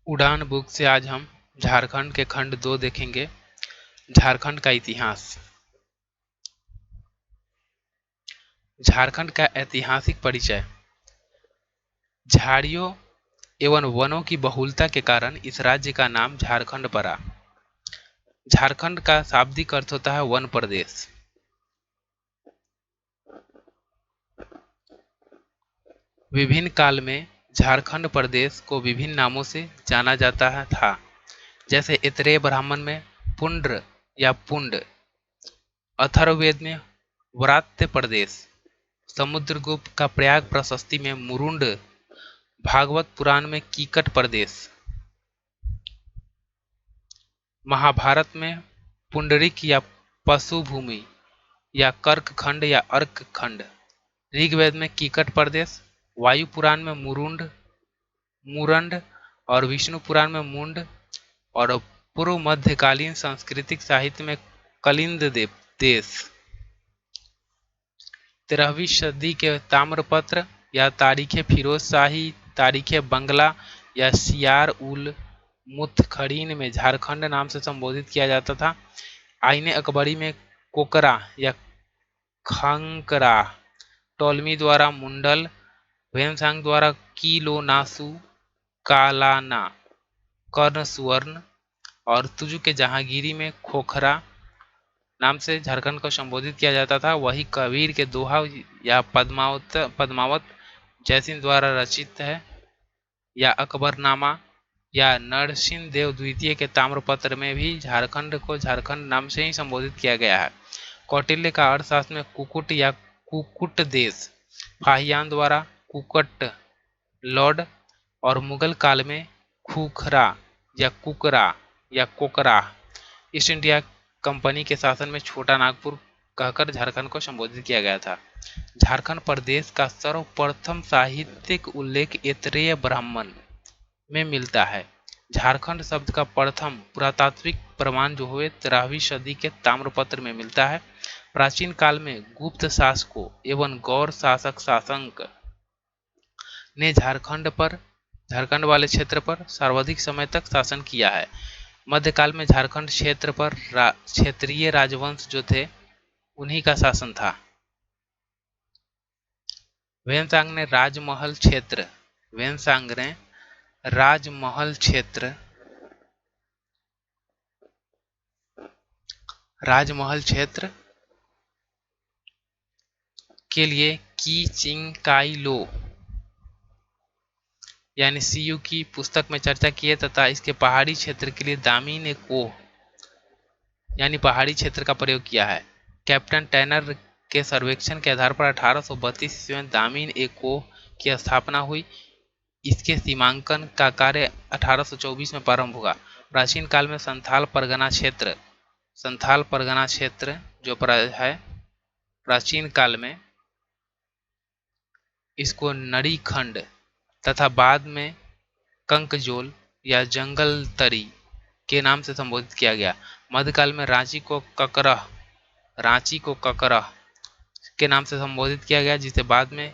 उड़ान बुक से आज हम झारखंड के खंड 2 देखेंगे। झारखंड का इतिहास। झारखंड का ऐतिहासिक परिचय। झाड़ियों एवं वनों की बहुलता के कारण इस राज्य का नाम झारखंड पड़ा। झारखंड का शाब्दिक अर्थ होता है वन प्रदेश। विभिन्न काल में झारखंड प्रदेश को विभिन्न नामों से जाना जाता था, जैसे इतरेय ब्राह्मण में पुंड्र या पुंड, अथर्ववेद में व्रात्य प्रदेश, समुद्रगुप्त का प्रयाग प्रशस्ति में मुरुंड, भागवत पुराण में कीकट प्रदेश, महाभारत में पुंडरिक या पशु भूमि या कर्क खंड या अर्क खंड, ऋग्वेद में कीकट प्रदेश, वायु पुराण में मुरुंड मुरंड और विष्णु पुराण में मुंड और पूर्व मध्यकालीन सांस्कृतिक साहित्य में कलिंद देश। 13वीं सदी के ताम्रपत्र या तारीख फिरोज शाही, तारीख बंगला या सियार उल मुतखरीन में झारखंड नाम से संबोधित किया जाता था। आईने अकबरी में कोकरा या खंकरा, टोलमी द्वारा मुंडल, वेनसांग द्वारा किलो नासू, कालाना, कर्ण सुवर्ण और तुजु के जहांगीरी में खोखरा नाम से झारखंड को संबोधित किया जाता था। वही कबीर के दोहा या पद्मावत जयसिंह द्वारा रचित है, या अकबरनामा या नरसिंह देव द्वितीय के ताम्रपत्र में भी झारखंड को झारखंड नाम से ही संबोधित किया गया है। कौटिल्य का अर्थशास्त्र में कुकुट या कुकुट देश, फाहियान द्वारा कुकट लॉर्ड और मुगल काल में खूखरा या कुकरा या कोकरा, ईस्ट इंडिया कंपनी के शासन में छोटा नागपुर कहकर झारखंड को संबोधित किया गया था। झारखंड प्रदेश का सर्वप्रथम साहित्यिक उल्लेख ऐतरेय ब्राह्मण में मिलता है। झारखंड शब्द का प्रथम पुरातात्विक प्रमाण जो हुए 13वीं सदी के ताम्रपत्र में मिलता है। प्राचीन काल में गुप्त शासकों एवं गौर शासक शासक ने झारखंड वाले क्षेत्र पर सर्वाधिक समय तक शासन किया है। मध्यकाल में झारखंड क्षेत्र पर क्षेत्रीय राजवंश जो थे उन्हीं का शासन था। वेनसांग ने राजमहल क्षेत्र के लिए की चिंग काई लो यानी सीयू की पुस्तक में चर्चा की है, तथा इसके पहाड़ी क्षेत्र के लिए दामी ने कोह यानी पहाड़ी क्षेत्र का प्रयोग किया है। कैप्टन टैनर के सर्वेक्षण के आधार पर 1832 ईस्वी में दामिन ए कोह की स्थापना हुई। इसके सीमांकन का कार्य 1824 में प्रारंभ हुआ। प्राचीन काल में संथाल परगना क्षेत्र जो है, प्राचीन काल में इसको नड़ी खंड तथा बाद में कंकजोल या जंगल तरी के नाम से संबोधित किया गया। मध्यकाल में रांची को ककरह के नाम से संबोधित किया गया, जिसे बाद में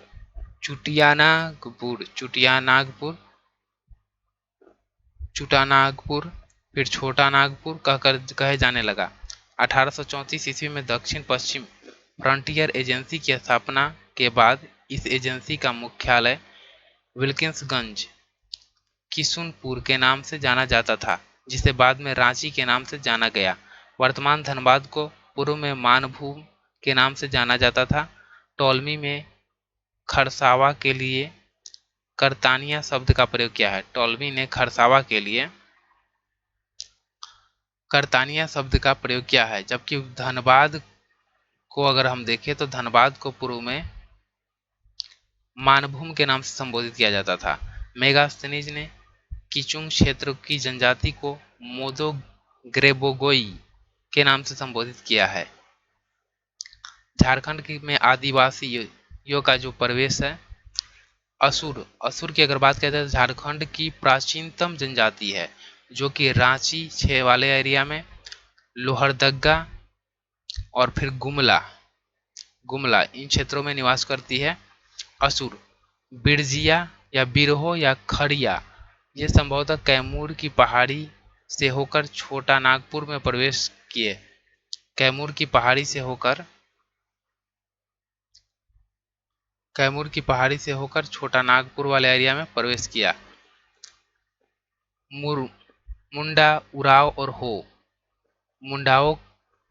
चुटानागपुर फिर छोटा नागपुर कहकर कहे जाने लगा। 1834 ईस्वी में दक्षिण पश्चिम फ्रंटियर एजेंसी की स्थापना के बाद इस एजेंसी का मुख्यालय विल्किंसगंज किशुनपुर के नाम से जाना जाता था, जिसे बाद में रांची के नाम से जाना गया। वर्तमान धनबाद को पूर्व में मानभूम के नाम से जाना जाता था। टोलमी में खरसावा के लिए करतानिया शब्द का प्रयोग किया है। टोलमी ने खरसावा के लिए करतानिया शब्द का प्रयोग किया है, जबकि धनबाद को अगर हम देखें तो धनबाद को पूर्व में मानभूम के नाम से संबोधित किया जाता था। मेगास्थनीज ने किचुंग क्षेत्र की जनजाति को मोदो ग्रेबोगोई के नाम से संबोधित किया है। झारखंड में आदिवासियों का जो प्रवेश है, असुर की अगर बात करें तो झारखंड की प्राचीनतम जनजाति है, जो कि रांची छे वाले एरिया में लोहरदगा और फिर गुमला इन क्षेत्रों में निवास करती है। असुर बिरजिया या बिरहो या खड़िया ये संभवतः कैमूर की पहाड़ी से होकर छोटा नागपुर में प्रवेश किए। कैमूर की पहाड़ी से होकर छोटा नागपुर वाले एरिया में प्रवेश किया। मुंडा, उराव और हो। मुंडाओं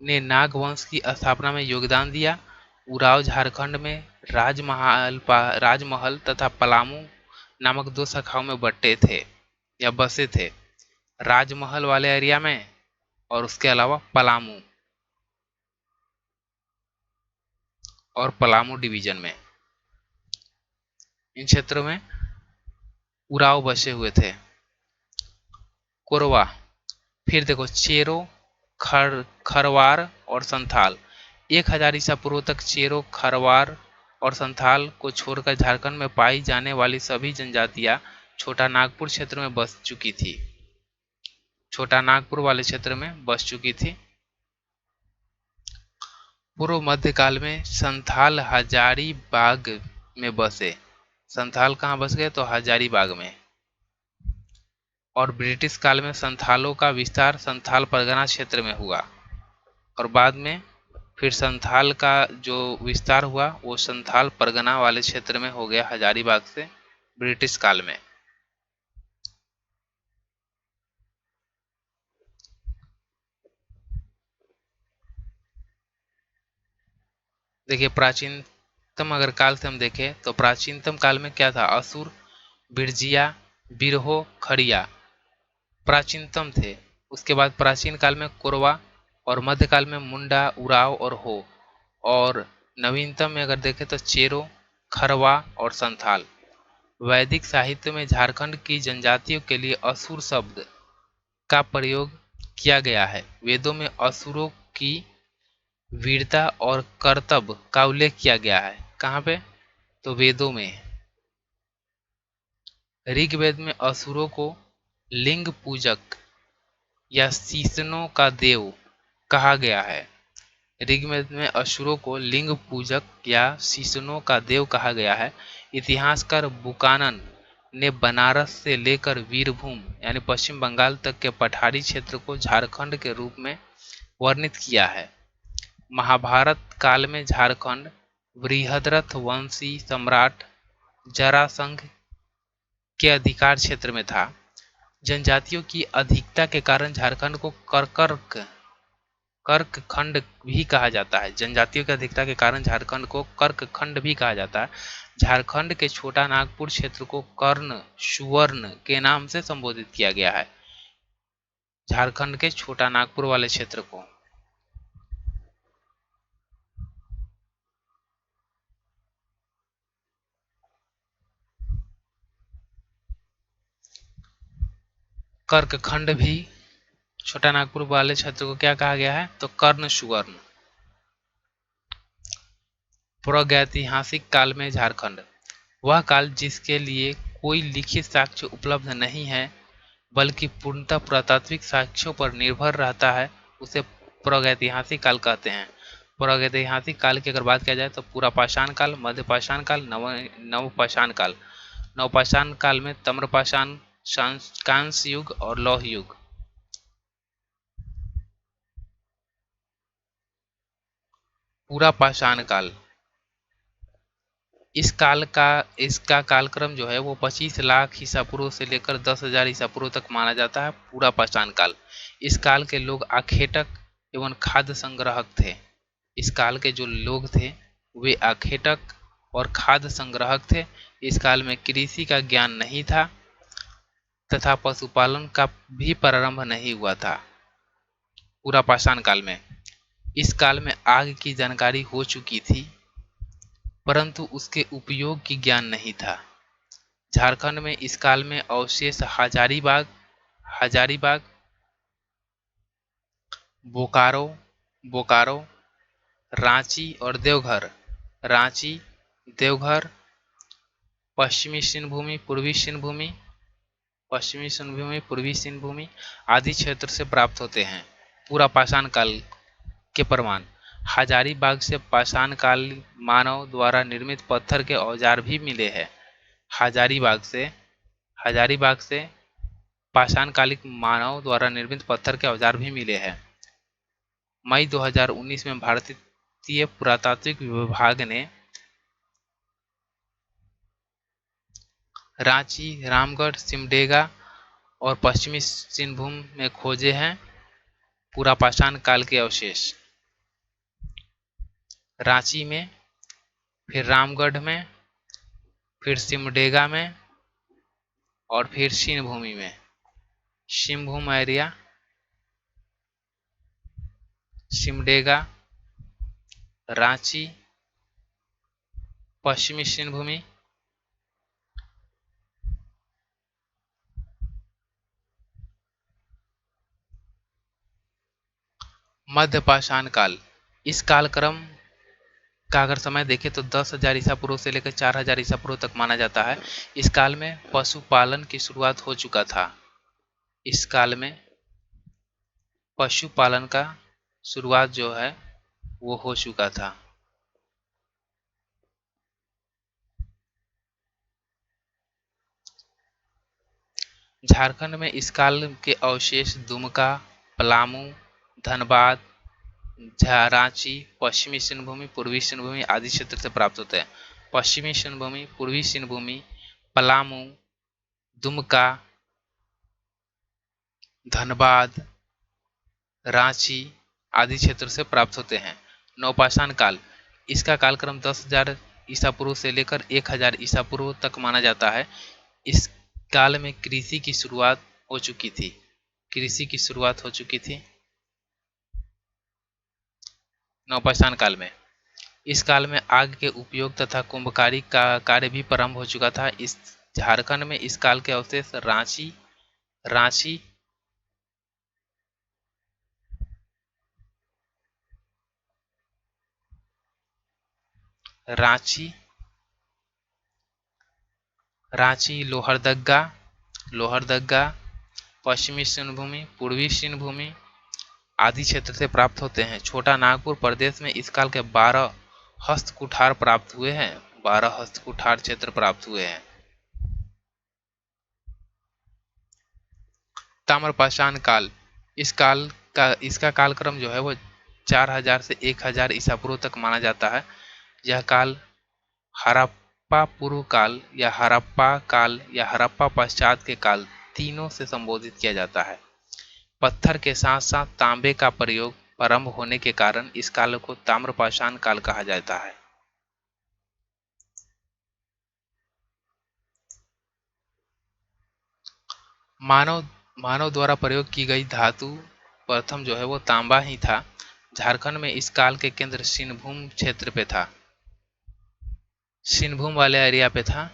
ने नाग वंश की स्थापना में योगदान दिया। उराव झारखंड में राजमहल तथा पलामू नामक दो शाखाओं में बटे थे या बसे थे। राजमहल वाले एरिया में और उसके अलावा पलामू डिवीजन में, इन क्षेत्रों में उराव बसे हुए थे। कोरवा, फिर देखो चेरो, खरवार और संथाल। 1000 ईसा पूर्व तक चेरो, खरवार और संथाल को छोड़कर झारखंड में पाई जाने वाली सभी जनजातियां छोटा नागपुर क्षेत्र में बस चुकी थी। छोटा नागपुर वाले क्षेत्र में बस चुकी थी। पूर्व मध्यकाल में संथाल हजारीबाग में बसे। संथाल कहाँ बस गए? तो हजारीबाग में। और ब्रिटिश काल में संथालों का विस्तार संथाल परगना क्षेत्र में हुआ और बाद में फिर संथाल का जो विस्तार हुआ वो संथाल परगना वाले क्षेत्र में हो गया हजारीबाग से ब्रिटिश काल में। देखिए प्राचीनतम अगर काल से हम देखें तो प्राचीनतम काल में क्या था? असुर, बिरजिया, बिरहो, खड़िया प्राचीनतम थे। उसके बाद प्राचीन काल में कोरवा और मध्यकाल में मुंडा, उराव और हो। और नवीनतम में अगर देखें तो चेरो, खरवा और संथाल। वैदिक साहित्य में झारखंड की जनजातियों के लिए असुर शब्द का प्रयोग किया गया है। वेदों में असुरों की वीरता और कर्तव्य का उल्लेख किया गया है। कहाँ पे? तो वेदों में। ऋग्वेद में असुरों को लिंग पूजक या शीशनों का देव कहा गया है। ऋग्वेद में असुरों को लिंग पूजक या शीशनों का देव कहा गया है। इतिहासकार बुकानन ने बनारस से लेकर वीरभूम यानी पश्चिम बंगाल तक के पठारी क्षेत्र को झारखंड के रूप में वर्णित किया है। महाभारत काल में झारखंड बृहद्रथ वंशी सम्राट जरासंघ के अधिकार क्षेत्र में था। जनजातियों की अधिकता के कारण झारखंड को कर्क खंड भी कहा जाता है। जनजातियों की अधिकता के कारण झारखंड को कर्क खंड भी कहा जाता है। झारखंड के छोटा नागपुर क्षेत्र को कर्ण सुवर्ण के नाम से संबोधित किया गया है। झारखंड के छोटा नागपुर वाले क्षेत्र को कर्क खंड भी, छोटा नागपुर वाले क्षेत्र को क्या कहा गया है? तो कर्ण सुवर्ण। प्रागैतिहासिक काल में झारखंड, वह काल जिसके लिए कोई लिखित साक्ष्य उपलब्ध नहीं है बल्कि पूर्णतः पुरातात्विक साक्ष्यों पर निर्भर रहता है, उसे प्रागैतिहासिक काल कहते हैं। प्रागैतिहासिक काल की अगर बात किया जाए तो पुरापाषाण काल, मध्यपाषाण काल, नवपाषाण काल। नवपाषाण काल में ताम्रपाषाण, कांस्य युग और लौह युग। पुरापाषाण काल, इसका कालक्रम जो है वो 25 लाख ईसा पूर्व से लेकर 10,000 ईसा पूर्व तक माना जाता है। पूरा पाषाण काल। इस काल के लोग आखेटक एवं खाद्य संग्राहक थे। इस काल के जो लोग थे वे आखेटक और खाद्य संग्राहक थे। इस काल में कृषि का ज्ञान नहीं था तथा पशुपालन का भी प्रारंभ नहीं हुआ था। पूरा पाषाण काल में, इस काल में आग की जानकारी हो चुकी थी परंतु उसके उपयोग की ज्ञान नहीं था। झारखंड में इस काल में अवशेष हजारीबाग, बोकारो, रांची और देवघर, पश्चिमी सिंहभूमि, पूर्वी सिंहभूमि आदि क्षेत्र से प्राप्त होते हैं। पूरा पाषाण काल के प्रमाण, हजारीबाग से पाषाण काल मानव द्वारा निर्मित पत्थर के औजार भी मिले हैं। हजारीबाग से पाषाणकालिक मानव द्वारा निर्मित पत्थर के औजार भी मिले हैं। मई 2019 में भारतीय पुरातात्विक विभाग ने रांची, रामगढ़, सिमडेगा और पश्चिमी सिंहभूम में खोजे हैं पूरा पाषाण काल के अवशेष। रांची में, फिर रामगढ़ में, फिर सिमडेगा में और फिर सिंहभूमि में। सिंहभूम एरिया, सिमडेगा, रांची, पश्चिमी सिंहभूमि, मध्य पाषाण काल। इस कालक्रम का अगर समय देखें तो 10,000 ईसा पूर्व से लेकर 4,000 ईसा पूर्व तक माना जाता है। इस काल में पशुपालन की शुरुआत हो चुका था। इस काल में पशुपालन का शुरुआत जो है वो हो चुका था। झारखंड में इस काल के अवशेष दुमका, पलामू, धनबाद, रांची, पश्चिमी सिंहभूमि, पूर्वी सिंहभूमि आदि क्षेत्र से प्राप्त होते हैं। पश्चिमी सिंहभूमि, पूर्वी सिंहभूमि, पलामू, दुमका, धनबाद, रांची आदि क्षेत्र से प्राप्त होते हैं। नवपाषाण काल। इसका कालक्रम 10,000 ईसा पूर्व से लेकर 1,000 ईसा पूर्व तक माना जाता है। इस काल में कृषि की शुरुआत हो चुकी थी। कृषि की शुरुआत हो चुकी थी नवपाषाण काल में। इस काल में आग के उपयोग तथा कुंभकारी का कार्य भी प्रारंभ हो चुका था। इस झारखंड में इस काल के अवशेष रांची, लोहरदग्गा, पश्चिमी सिंहभूमि, पूर्वी सिंहभूमि आदि क्षेत्र से प्राप्त होते हैं। छोटा नागपुर प्रदेश में इस काल के 12 हस्तकुठार प्राप्त हुए हैं। 12 हस्तकुठार क्षेत्र प्राप्त हुए हैं। ताम्रपाषाण काल। इसका कालक्रम जो है वो 4,000 से 1,000 ईसा पूर्व तक माना जाता है। यह काल हड़प्पा पूर्व काल या हड़प्पा काल या हड़प्पा पश्चात के काल तीनों से संबोधित किया जाता है। पत्थर के साथ साथ तांबे का प्रयोग प्रारंभ होने के कारण इस काल को ताम्रपाषाण काल कहा जाता है। मानव द्वारा प्रयोग की गई धातु प्रथम जो है वो तांबा ही था। झारखंड में इस काल के केंद्र सिंहभूम क्षेत्र पे था। सिंहभूम वाले एरिया पे था।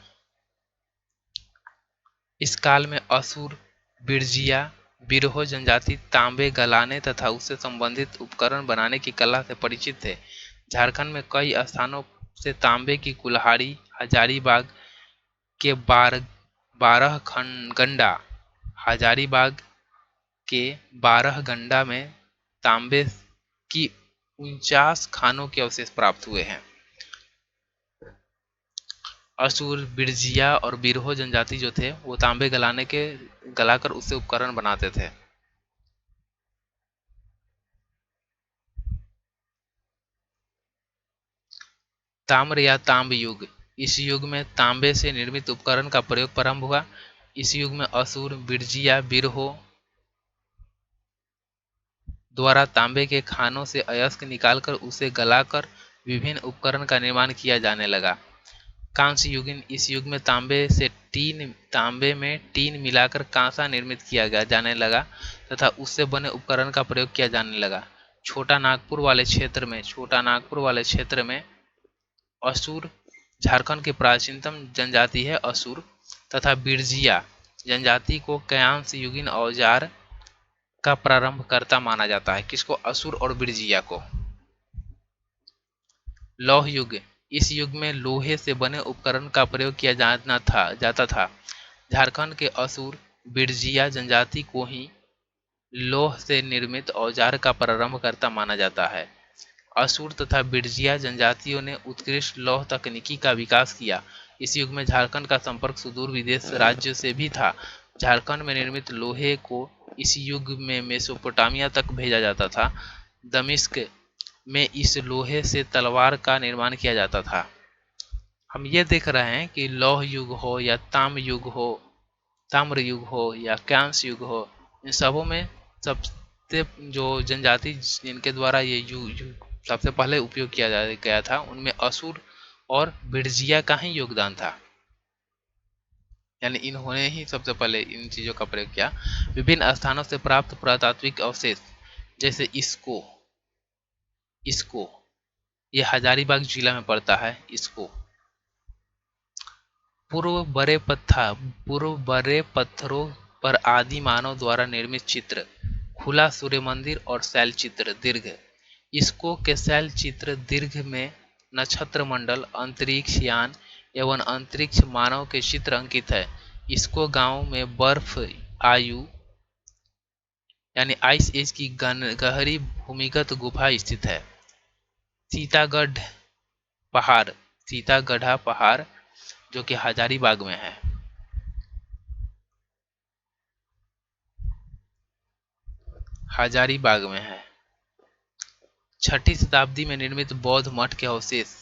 इस काल में असुर, बिरजिया, बिरहो जनजाति तांबे गलाने तथा उससे संबंधित उपकरण बनाने की कला से परिचित थे। झारखंड में कई स्थानों से तांबे की कुल्हाड़ी, हजारीबाग के 12 गंडा, हजारीबाग के 12 गंडा में तांबे की 49 खानों के अवशेष प्राप्त हुए हैं। असुर, बिरजिया और बिरहो जनजाति जो थे वो तांबे गलाकर उससे उपकरण बनाते थे। ताम्र या तांब युग। इस युग में तांबे से निर्मित उपकरण का प्रयोग प्रारंभ हुआ। इस युग में असुर, बिरजिया, बिरहो द्वारा तांबे के खानों से अयस्क निकालकर उसे गलाकर विभिन्न उपकरण का निर्माण किया जाने लगा। कांस्य युगीन। इस युग में तांबे में टीन मिलाकर कांसा निर्मित किया जाने लगा तथा उससे बने उपकरण का प्रयोग किया जाने लगा। छोटा नागपुर वाले क्षेत्र में असुर, झारखंड की प्राचीनतम जनजाति है असुर, तथा बिरजिया जनजाति को कांस्य युगीन औजार का प्रारंभकर्ता माना जाता है। किसको? असुर और बिरजिया को। लौह युग। इस युग में लोहे से बने उपकरण का प्रयोग किया जाता था। झारखंड के असुर, बिरजिया जनजाति को ही लौह से निर्मित औजार का प्रारंभकर्ता माना जाता है। असुर तथा बिरजिया जनजातियों ने उत्कृष्ट लौह तकनीकी का विकास किया। इस युग में झारखंड का संपर्क सुदूर विदेश राज्यों से भी था। झारखंड में निर्मित लोहे को इस युग में मेसोपोटामिया तक भेजा जाता था। दमिश्क में इस लोहे से तलवार का निर्माण किया जाता था। हम ये देख रहे हैं कि लौह युग हो या ताम्र युग हो या कांस्य युग हो, इन सबों में सबसे जो जनजाति जिनके द्वारा ये युग सबसे पहले उपयोग किया गया था, उनमें असुर और बिरजिया का ही योगदान था। यानी इन्होंने ही सबसे पहले इन चीज़ों का प्रयोग किया। विभिन्न स्थानों से प्राप्त पुरातात्विक अवशेष जैसे इसको ये हजारीबाग जिला में पड़ता है। इसको पूर्व बड़े पत्थरों पर आदि मानव द्वारा निर्मित चित्र, खुला सूर्य मंदिर और शैल चित्र दीर्घ। इसको के शैल चित्र दीर्घ में नक्षत्र मंडल, अंतरिक्ष यान एवं अंतरिक्ष मानव के चित्र अंकित है। इसको गांव में बर्फ आयु यानी आइस एज की गहरी भूमिगत गुफा स्थित है। सीतागढ़ा पहाड़ जो कि हजारीबाग में है। हजारीबाग में है। 6ठी शताब्दी में निर्मित बौद्ध मठ के अवशेष,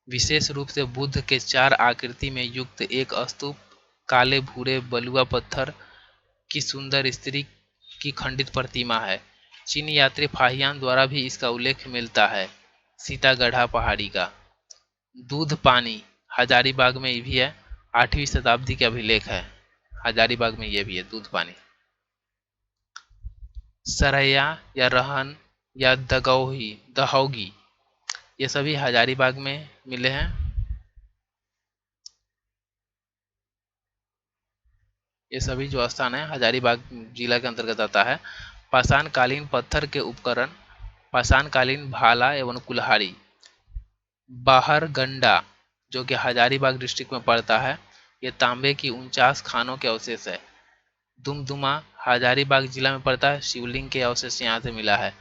विशेष रूप से बुद्ध के 4 आकृति में युक्त एक स्तूप, काले भूरे बलुआ पत्थर की सुंदर स्त्री की खंडित प्रतिमा है। चीनी यात्री फाहियान द्वारा भी इसका उल्लेख मिलता है। सीतागढ़ा पहाड़ी का दूध पानी हजारीबाग में भी है। 8वीं शताब्दी का अभिलेख है। हजारीबाग में ये भी है दूध पानी। सरैया या रहन या दहौगी ये सभी हजारीबाग में मिले हैं। ये सभी जो स्थान है हजारीबाग जिला के अंतर्गत आता है। पाषाणकालीन पत्थर के उपकरण, पाषाणकालीन भाला एवं कुल्हाड़ी, बाहरगंडा जो कि हजारीबाग डिस्ट्रिक्ट में पड़ता है, ये तांबे की 49 खानों के अवशेष है। दुमदुमा हजारीबाग जिला में पड़ता है, शिवलिंग के अवशेष यहाँ से मिला है।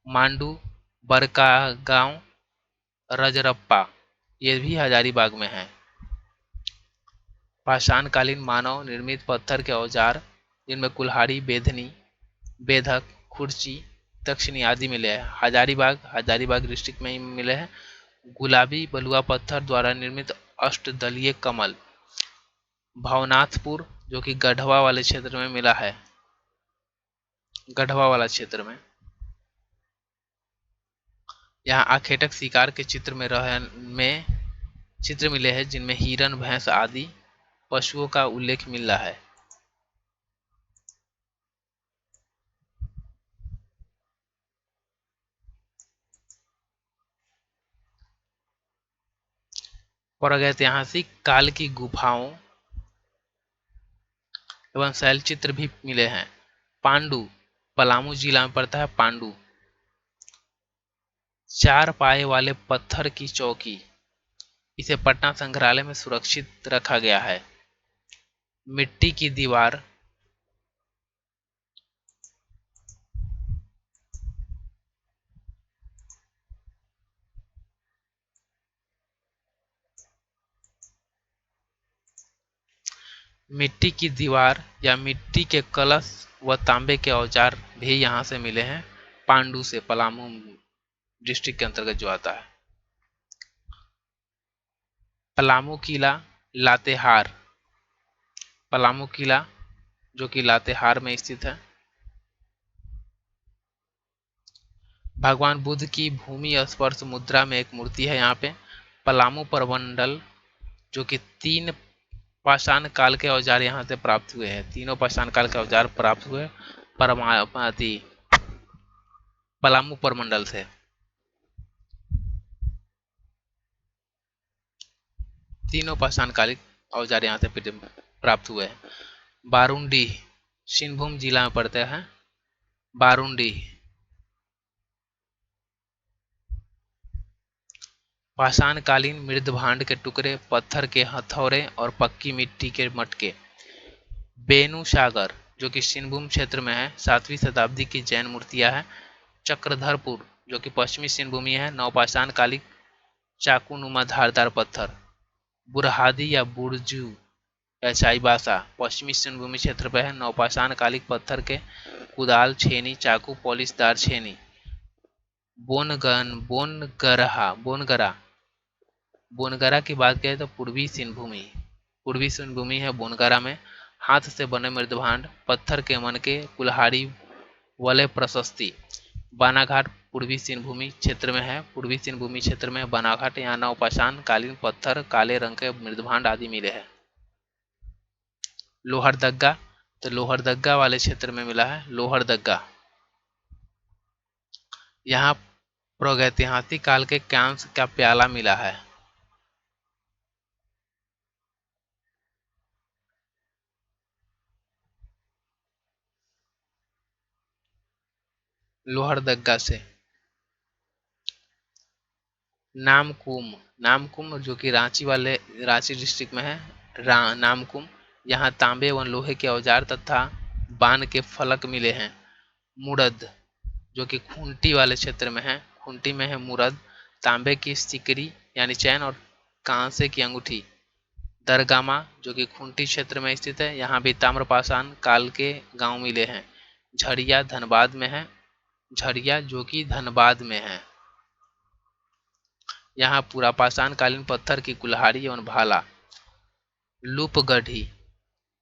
मांडू, बरकागांव, रजरप्पा ये भी हजारीबाग में है। पाषाणकालीन मानव निर्मित पत्थर के औजार जिनमें कुल्हाड़ी, बेधनी, बेधक, खुर्ची, दक्षिणी आदि मिले हैं। हजारीबाग डिस्ट्रिक्ट में ही मिले हैं। गुलाबी बलुआ पत्थर द्वारा निर्मित अष्टदलीय कमल, भवनाथपुर जो कि गढ़वा वाले क्षेत्र में मिला है। गढ़वा वाला क्षेत्र में यहाँ आखेटक शिकार के चित्र मिले हैं जिनमें हिरण, भैंस आदि पशुओं का उल्लेख मिल रहा है। प्रागैतिहासिक काल की गुफाओं एवं शैलचित्र भी मिले हैं। पांडु पलामू जिला में पड़ता है। पांडु 4 पाए वाले पत्थर की चौकी, इसे पटना संग्रहालय में सुरक्षित रखा गया है। मिट्टी की दीवार, या मिट्टी के कलश व तांबे के औजार भी यहाँ से मिले हैं। पांडु से, पलामू डिस्ट्रिक्ट के अंतर्गत जो आता है। पलामू किला, लातेहार, पलामू किला जो कि लातेहार में स्थित है। भगवान बुद्ध की भूमि स्पर्श मुद्रा में एक मूर्ति है यहाँ पे। पलामू परमंडल जो कि 3 पाषाण काल के औजार यहाँ से प्राप्त हुए हैं। तीनों पाषाण काल के औजार प्राप्त हुए पलामू परमंडल से। तीनों पाषाण कालिक औजार यहाँ से प्राप्त हुए हैं। बारुंडी सिंहभूम जिला में पड़ते हैं। बारुंडी पाषाणकालीन मृदभांड के टुकड़े, पत्थर के हथौड़े और पक्की मिट्टी के मटके। बेनू सागर जो कि सिंहभूम क्षेत्र में है, 7वीं शताब्दी की जैन मूर्तियां हैं। चक्रधरपुर जो कि पश्चिमी सिंहभूमि है, नवपाषाण कालिक चाकूनुमा धारदार पत्थर। बुरहादी या बुरजू या चाईबासा पश्चिमी सिंहभूमि क्षेत्र पर है। नवपाषाण कालिक पत्थर के कुदाल, छेनी, चाकू, पॉलिशदार छेनी। बोनगरा बोनगरा की बात करें तो पूर्वी सिंहभूमि है। बोनगरा में हाथ से बने मृदभांड, पत्थर के मनके, कुल्हाड़ी, वलय प्रशस्ति। बानाघाट पूर्वी सिंहभूमि क्षेत्र में है। पूर्वी सिंहभूमि क्षेत्र में बानाघाट, यहाँ नवपाषाण कालीन पत्थर, काले रंग के मृदभांड आदि मिले हैं। लोहरदग्गा, तो लोहरदग्गा वाले क्षेत्र में मिला है लोहरदग्गा। यहाँ प्रागैतिहासिक काल के कांस्य का प्याला मिला है। लोहरदग्गा से नामकुम जो कि रांची डिस्ट्रिक्ट में है। नामकुम, यहाँ तांबे व लोहे के औजार तथा बाण के फलक मिले हैं। मुरद जो कि खूंटी वाले क्षेत्र में है। खूंटी में है मुरद, तांबे की सिकरी यानी चैन और कांसे की अंगूठी। दरगामा जो कि खूंटी क्षेत्र में स्थित है, यहाँ भी ताम्रपाषाण काल के गांव मिले हैं। झड़िया धनबाद में है। झड़िया जो कि धनबाद में है, यहाँ पुरापाषाण कालीन पत्थर की कुल्हाड़ी एवं भाला। लूपगढ़ी,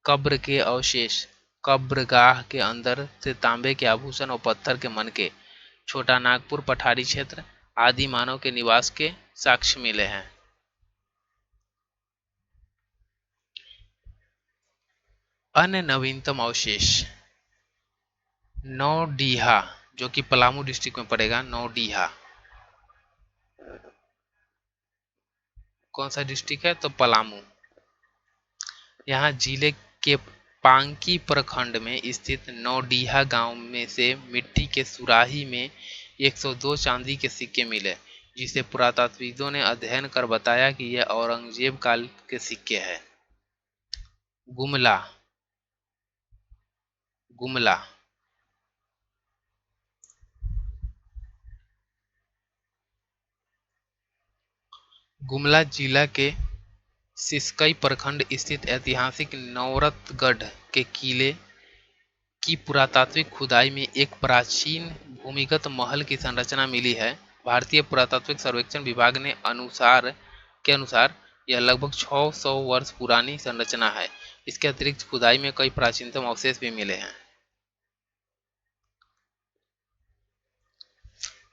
कब्र के अवशेष, कब्रगाह के अंदर से तांबे के आभूषण और पत्थर के मनके। छोटा नागपुर पठारी क्षेत्र, आदि मानव के निवास के साक्ष्य मिले हैं। अन्य नवीनतम अवशेष नौडीहा जो कि पलामू डिस्ट्रिक्ट में पड़ेगा। नौडीहा कौन सा डिस्ट्रिक्ट है? तो पलामू। यहाँ जिले के पांकी प्रखंड में स्थित नौडीहा गांव में से मिट्टी के सुराही में 102 चांदी के सिक्के मिले, जिसे पुरातत्वविदों ने अध्ययन कर बताया कि यह औरंगजेब काल के सिक्के हैं। गुमला गुमला गुमला जिला के सिसकई प्रखंड स्थित ऐतिहासिक नौरतगढ़ के किले की पुरातात्विक खुदाई में एक प्राचीन भूमिगत महल की संरचना मिली है। भारतीय पुरातात्विक सर्वेक्षण विभाग ने अनुसार यह लगभग 600 वर्ष पुरानी संरचना है। इसके अतिरिक्त खुदाई में कई प्राचीनतम अवशेष भी मिले हैं।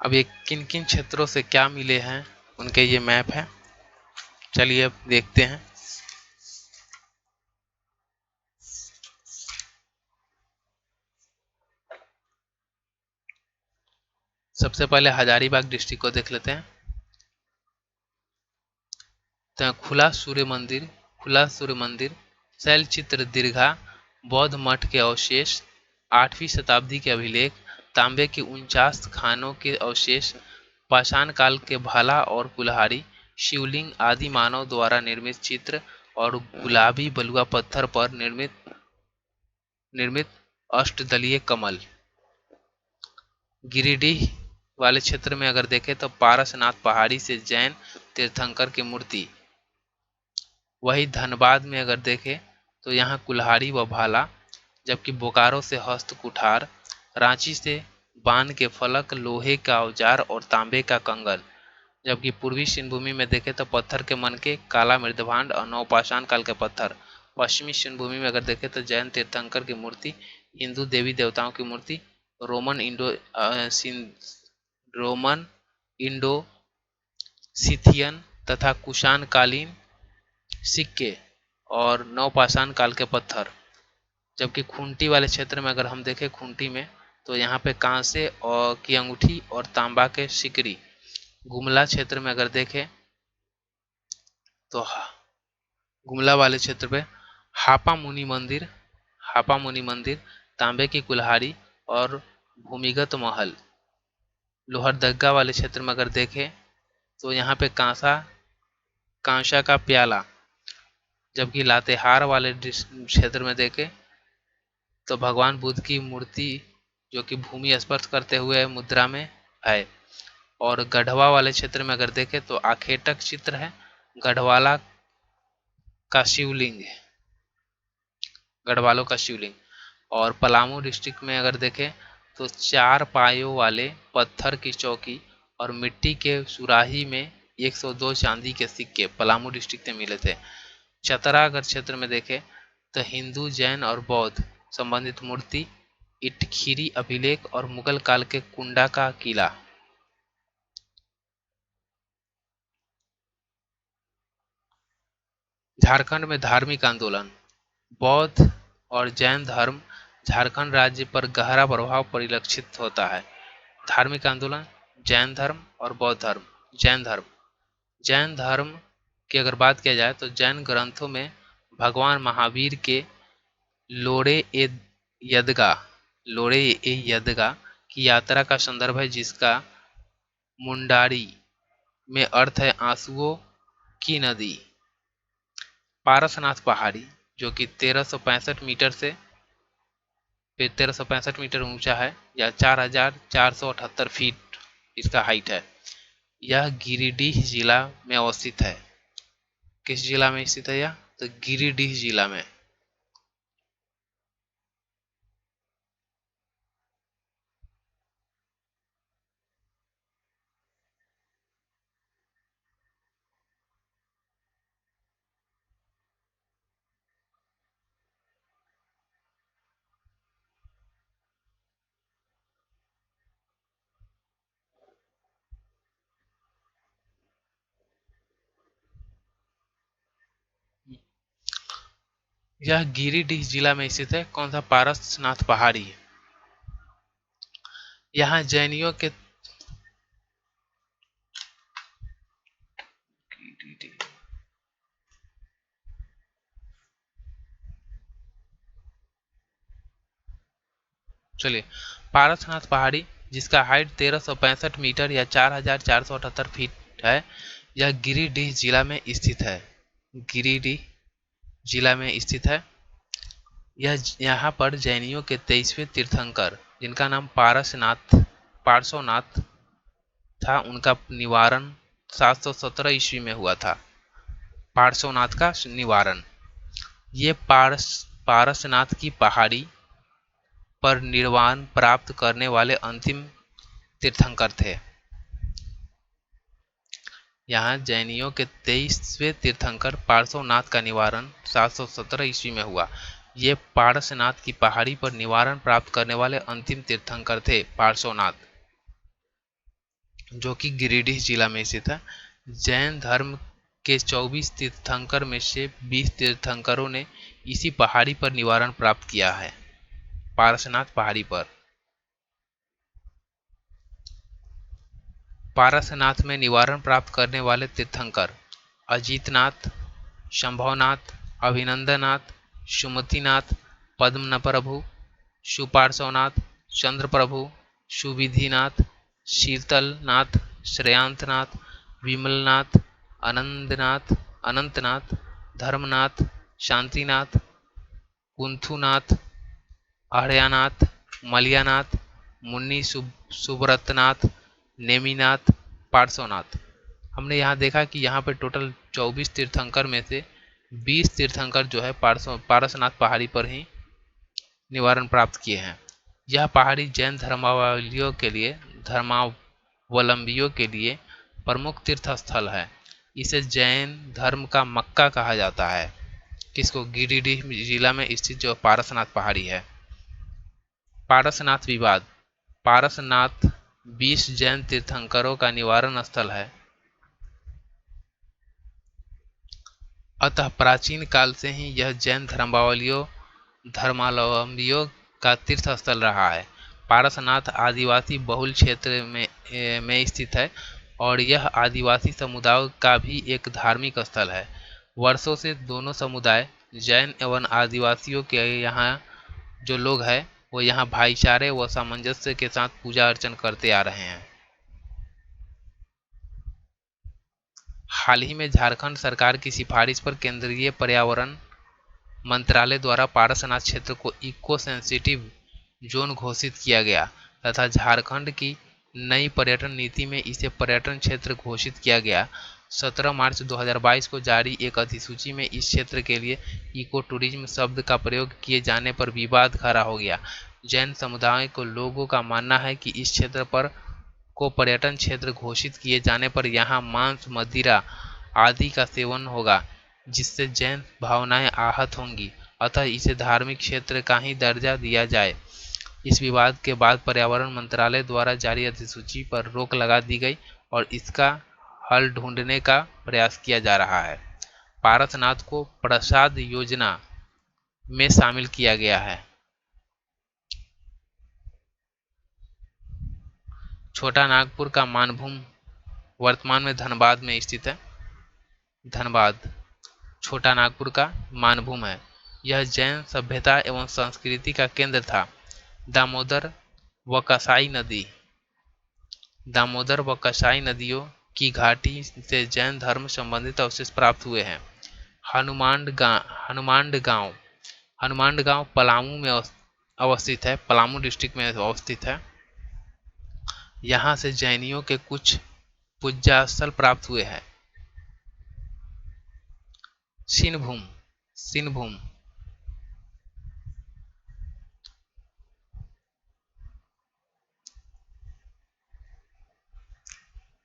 अब ये किन किन क्षेत्रों से क्या मिले हैं उनके ये मैप है, चलिए अब देखते हैं। सबसे पहले हजारीबाग डिस्ट्रिक्ट को देख लेते हैं। तो खुला सूर्य मंदिर, शैलचित्र दीर्घा, बौद्ध मठ के अवशेष, 8वीं शताब्दी के अभिलेख, तांबे के 49 खानों के अवशेष, पाषाण काल के भाला और कुल्हाड़ी, शिवलिंग, आदि मानव द्वारा निर्मित चित्र और गुलाबी बलुआ पत्थर पर निर्मित अष्टदलीय कमल। गिरिडीह वाले क्षेत्र में अगर देखें तो पारसनाथ पहाड़ी से जैन तीर्थंकर की मूर्ति। वही धनबाद में अगर देखें तो यहाँ कुल्हाड़ी व भाला, जबकि बोकारो से हस्त कुठार, रांची से बाण के फलक, लोहे का औजार और तांबे का कंगल। जबकि पूर्वी सिंहभूमि में देखें तो पत्थर के मनके, काला मृदभांड और नवपाषाण काल के पत्थर। पश्चिमी सिंहभूमि में अगर देखें तो जैन तीर्थंकर की मूर्ति, हिंदू देवी देवताओं की मूर्ति, रोमन इंडो सिथियन तथा कुषाण कालीन सिक्के और नवपाषाण काल के पत्थर। जबकि खूंटी वाले क्षेत्र में अगर हम देखें, खूंटी में तो यहाँ पे कांसे और की अंगूठी और तांबा के सिकरी। गुमला क्षेत्र में अगर देखें तो गुमला वाले क्षेत्र पे हापा मुनि मंदिर, तांबे की कुल्हाड़ी और भूमिगत महल। लोहरदग्गा वाले क्षेत्र में अगर देखें तो यहाँ पे कांसा का प्याला। जबकि लातेहार वाले क्षेत्र में देखें तो भगवान बुद्ध की मूर्ति जो कि भूमि स्पर्श करते हुए मुद्रा में है। और गढ़वा वाले क्षेत्र में अगर देखें तो आखेटक चित्र है। गढ़वाला का शिवलिंग, गढ़वालों का शिवलिंग। और पलामू डिस्ट्रिक्ट में अगर देखें तो 4 पायों वाले पत्थर की चौकी और मिट्टी के सुराही में 102 चांदी के सिक्के पलामू डिस्ट्रिक्ट में मिले थे। चतरा अगर क्षेत्र में देखें तो हिंदू, जैन और बौद्ध संबंधित मूर्ति, इटखीरी अभिलेख और मुगल काल के कुंडा का किला। झारखंड में धार्मिक आंदोलन। बौद्ध और जैन धर्म झारखंड राज्य पर गहरा प्रभाव परिलक्षित होता है। धार्मिक आंदोलन, जैन धर्म और बौद्ध धर्म। जैन धर्म की अगर बात किया जाए तो जैन ग्रंथों में भगवान महावीर के लोड़े ए यदगा की यात्रा का संदर्भ है, जिसका मुंडारी में अर्थ है आंसुओं की नदी। पारसनाथ पहाड़ी जो कि 1365 मीटर ऊंचा है या 4478 फीट इसका हाइट है। यह गिरिडीह जिला में अवस्थित है। किस जिला में स्थित है यह? तो गिरिडीह जिला में। यह गिरिडीह जिला में स्थित है। कौन सा? पारसनाथ पहाड़ी। यहाँ जैनियों के चलिए, पारसनाथ पहाड़ी जिसका हाइट 1365 मीटर या 4478 फीट है, यह गिरिडीह जिला में स्थित है। गिरिडीह जिला में स्थित है। यह यहाँ पर जैनियों के 23वें तीर्थंकर जिनका नाम पार्श्वनाथ था, उनका निवारण 717 ईस्वी में हुआ था। पार्श्वनाथ का निवारण। ये पारसनाथ की पहाड़ी पर निर्वाण प्राप्त करने वाले अंतिम तीर्थंकर थे। यहाँ जैनियों के 23वें तीर्थंकर पार्श्वनाथ का निवारण 717 ईस्वी में हुआ। ये पारसनाथ की पहाड़ी पर निवारण प्राप्त करने वाले अंतिम तीर्थंकर थे पार्श्वनाथ, जो कि गिरिडीह जिला में स्थित है। जैन धर्म के 24 तीर्थंकर में से 20 तीर्थंकरों ने इसी पहाड़ी पर निवारण प्राप्त किया है, पारसनाथ पहाड़ी पर। पारसनाथ में निवारण प्राप्त करने वाले तीर्थंकर अजीतनाथ, शंभवनाथ, अभिनंदनाथ, सुमतिनाथ, पद्मप्रभु, सुपार्श्वनाथ, चंद्रप्रभु, सुविधिनाथ, शीतलनाथ, श्रेयांतनाथ, विमलनाथ, अनंतनाथ, धर्मनाथ, शांतिनाथ, कुंथुनाथ, आर्यानाथ, मलियानाथ, मुन्नी सुब्रतनाथ, नेमिनाथ, पार्श्वनाथ। हमने यहाँ देखा कि यहाँ पे टोटल 24 तीर्थंकर में से 20 तीर्थंकर जो है पारसनाथ पहाड़ी पर ही निवारण प्राप्त किए हैं। यह पहाड़ी जैन धर्मावलंबियों के लिए प्रमुख तीर्थ स्थल है। इसे जैन धर्म का मक्का कहा जाता है। किसको? गिरिडीह जिला में स्थित जो पारसनाथ पहाड़ी है। पारसनाथ विवाद। पारसनाथ 20 जैन तीर्थंकरों का निवारण स्थल है, अतः प्राचीन काल से ही यह जैन धर्मावलंबियों का तीर्थ स्थल रहा है। पारसनाथ आदिवासी बहुल क्षेत्र में स्थित है और यह आदिवासी समुदायों का भी एक धार्मिक स्थल है। वर्षों से दोनों समुदाय, जैन एवं आदिवासियों के यहाँ जो लोग हैं वो यहाँ भाईचारे व सामंजस्य के साथ पूजा अर्चन करते आ रहे हैं। हाल ही में झारखंड सरकार की सिफारिश पर केंद्रीय पर्यावरण मंत्रालय द्वारा पारसनाथ क्षेत्र को इको सेंसिटिव जोन घोषित किया गया तथा झारखंड की नई पर्यटन नीति में इसे पर्यटन क्षेत्र घोषित किया गया। 17 मार्च 2022 को जारी एक अधिसूची में इस क्षेत्र के लिए इको टूरिज्म शब्द का प्रयोग किए जाने पर विवाद खड़ा हो गया। जैन समुदाय को लोगों का मानना है कि इस क्षेत्र पर को पर्यटन क्षेत्र घोषित किए जाने पर यहाँ मांस, मदिरा आदि का सेवन होगा, जिससे जैन भावनाएं आहत होंगी, अतः इसे धार्मिक क्षेत्र का ही दर्जा दिया जाए। इस विवाद के बाद पर्यावरण मंत्रालय द्वारा जारी अधिसूची पर रोक लगा दी गई और इसका हल ढूंढने का प्रयास किया जा रहा है। पारसनाथ को प्रसाद योजना में शामिल किया गया है। छोटा नागपुर का मानभूम वर्तमान में धनबाद में स्थित है। धनबाद छोटा नागपुर का मानभूम है। यह जैन सभ्यता एवं संस्कृति का केंद्र था। दामोदर व कसाई नदियों की घाटी से जैन धर्म संबंधित अवशेष प्राप्त हुए हैं। हनुमांड गांव पलामू में अवस्थित है। पलामू डिस्ट्रिक्ट में अवस्थित है। यहाँ से जैनियों के कुछ पूज्यास्थल प्राप्त हुए हैं।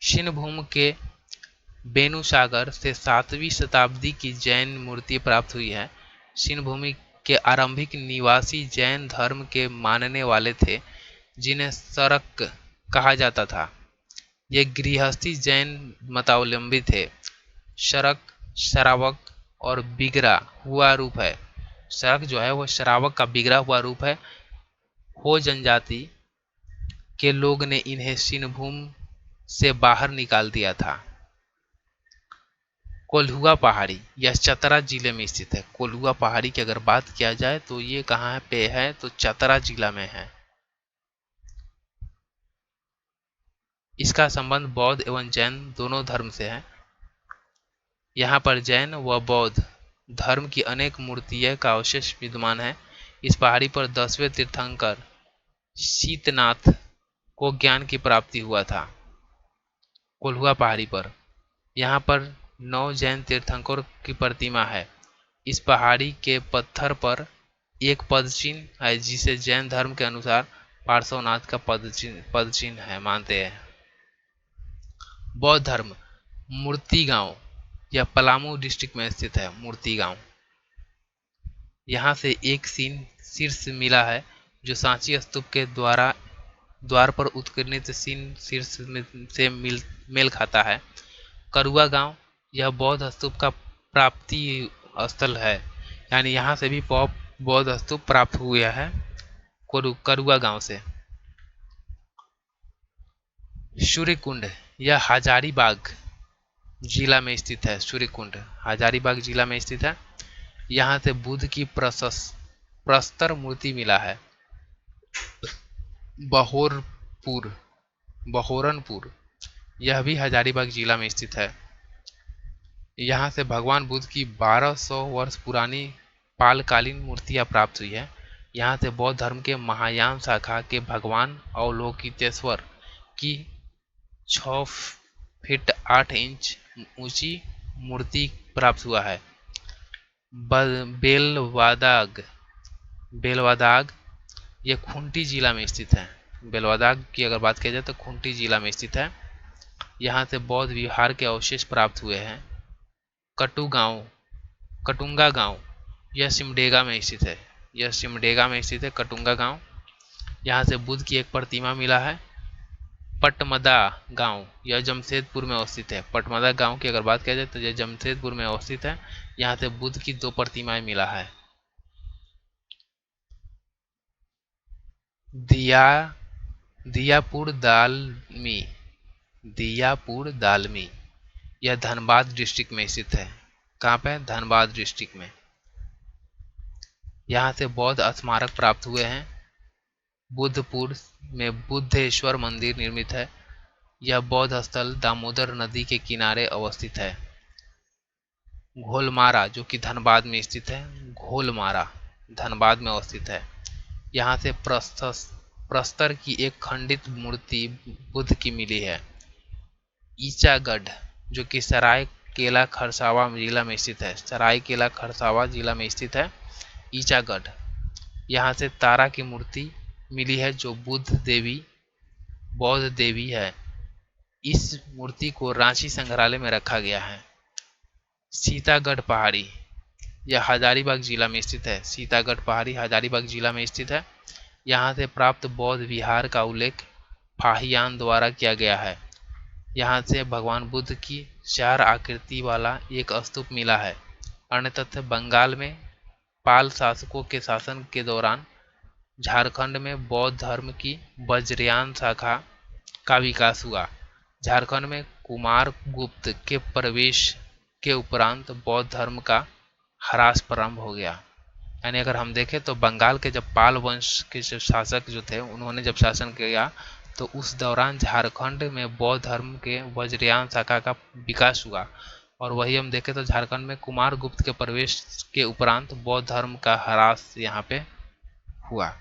सिनभूम के बेनुसागर से 7वीं शताब्दी की जैन मूर्ति प्राप्त हुई है। सिनभूमि के आरंभिक निवासी जैन धर्म के मानने वाले थे, जिन्हें शरक कहा जाता था। ये गृहस्थी जैन मतावलंबी थे। शरक, श्रावक और बिगड़ा हुआ रूप है। शरक जो है वो श्रावक का बिगड़ा हुआ रूप है। हो जनजाति के लोग ने इन्हें सिनभूम से बाहर निकाल दिया था। कोल्हुआ पहाड़ी, यह चतरा जिले में स्थित है। कोल्हुआ पहाड़ी की अगर बात किया जाए तो ये कहाँ पे है, तो चतरा जिला में है। इसका संबंध बौद्ध एवं जैन दोनों धर्म से है। यहाँ पर जैन व बौद्ध धर्म की अनेक मूर्तियां का अवशेष विद्यमान है। इस पहाड़ी पर 10वें तीर्थंकर शीतनाथ को ज्ञान की प्राप्ति हुआ था। कोल्हुआ पहाड़ी पर यहाँ पर 9 जैन तीर्थंकरों की प्रतिमा है। इस पहाड़ी के पत्थर पर एक पदचिन्ह है, जिसे जैन धर्म के अनुसार पार्श्वनाथ का पदचिन्ह है मानते हैं। बौद्ध धर्म मूर्ति गांव, यह पलामू डिस्ट्रिक्ट में स्थित है। मूर्ति गांव, यहाँ से एक शीर्ष मिला है, जो सांची स्तूप के द्वार पर उत्कीर्णित शीर्ष से मेल खाता है। करुआ गांव, यह बौद्ध स्तूप का प्राप्ति स्थल है, यानी यहाँ से भी बौद्ध स्तूप प्राप्त हुआ है करुआ गांव से। सूर्यकुंड, यह हजारीबाग जिला में स्थित है। सूर्यकुंड हजारीबाग जिला में स्थित है। यहाँ से बुद्ध की प्रस्तर मूर्ति मिला है। बहोरनपुर, यह भी हजारीबाग जिला में स्थित है। यहाँ से भगवान बुद्ध की 1200 वर्ष पुरानी पालकालीन मूर्तियां प्राप्त हुई है। यहाँ से बौद्ध धर्म के महायान शाखा के भगवान अवलोकितेश्वर की 6 फीट 8 इंच ऊंची मूर्ति प्राप्त हुआ है। बेलवादाग ये खूंटी जिला में स्थित है। बेलवादाग की अगर बात की जाए तो खूंटी जिला में स्थित है। यहाँ से बौद्ध विहार के अवशेष प्राप्त हुए हैं। कटुंगा गांव, यह सिमडेगा में स्थित है। कटुंगा गांव, यहाँ से बुद्ध की एक प्रतिमा मिला है। पटमदा गांव, यह जमशेदपुर में अवस्थित है। पटमदा गांव की अगर बात किया जाए तो यह जमशेदपुर में अवस्थित है। यहाँ से बुद्ध की 2 प्रतिमाएं मिला है। दियापुर दालमी, यह धनबाद डिस्ट्रिक्ट में स्थित है। कहाँ पे? धनबाद डिस्ट्रिक्ट में। यहाँ से बौद्ध स्मारक प्राप्त हुए हैं। बुद्धपुर में बुद्धेश्वर मंदिर निर्मित है। यह बौद्ध स्थल दामोदर नदी के किनारे अवस्थित है। घोलमारा, जो कि धनबाद में स्थित है। घोलमारा धनबाद में अवस्थित है। यहाँ से प्रस्तर की एक खंडित मूर्ति बुद्ध की मिली है। ईचागढ़, जो कि सरायकेला खरसावा जिला में स्थित है। सरायकेला खरसावा जिला में स्थित है ईचागढ़। यहाँ से तारा की मूर्ति मिली है जो बौद्ध देवी है। इस मूर्ति को रांची संग्रहालय में रखा गया है। सीतागढ़ पहाड़ी, यह हजारीबाग जिला में स्थित है। सीतागढ़ पहाड़ी हजारीबाग जिला में स्थित है। यहाँ से प्राप्त बौद्ध विहार का उल्लेख फाहियान द्वारा किया गया है। यहाँ से भगवान बुद्ध की 4 आकृति वाला एक स्तूप मिला है। अन्य तथ्य, बंगाल में पाल शासकों के शासन के दौरान झारखंड में बौद्ध धर्म की वज्रयान शाखा का विकास हुआ। झारखंड में कुमार गुप्त के प्रवेश के उपरांत बौद्ध धर्म का ह्रास प्रारंभ हो गया। यानी अगर हम देखें तो बंगाल के जब पाल वंश के जो शासक जो थे उन्होंने जब शासन किया तो उस दौरान झारखंड में बौद्ध धर्म के वज्रयान शाखा का विकास हुआ। और वही हम देखें तो झारखंड में कुमार गुप्त के प्रवेश के उपरांत बौद्ध धर्म का ह्रास यहाँ पे हुआ।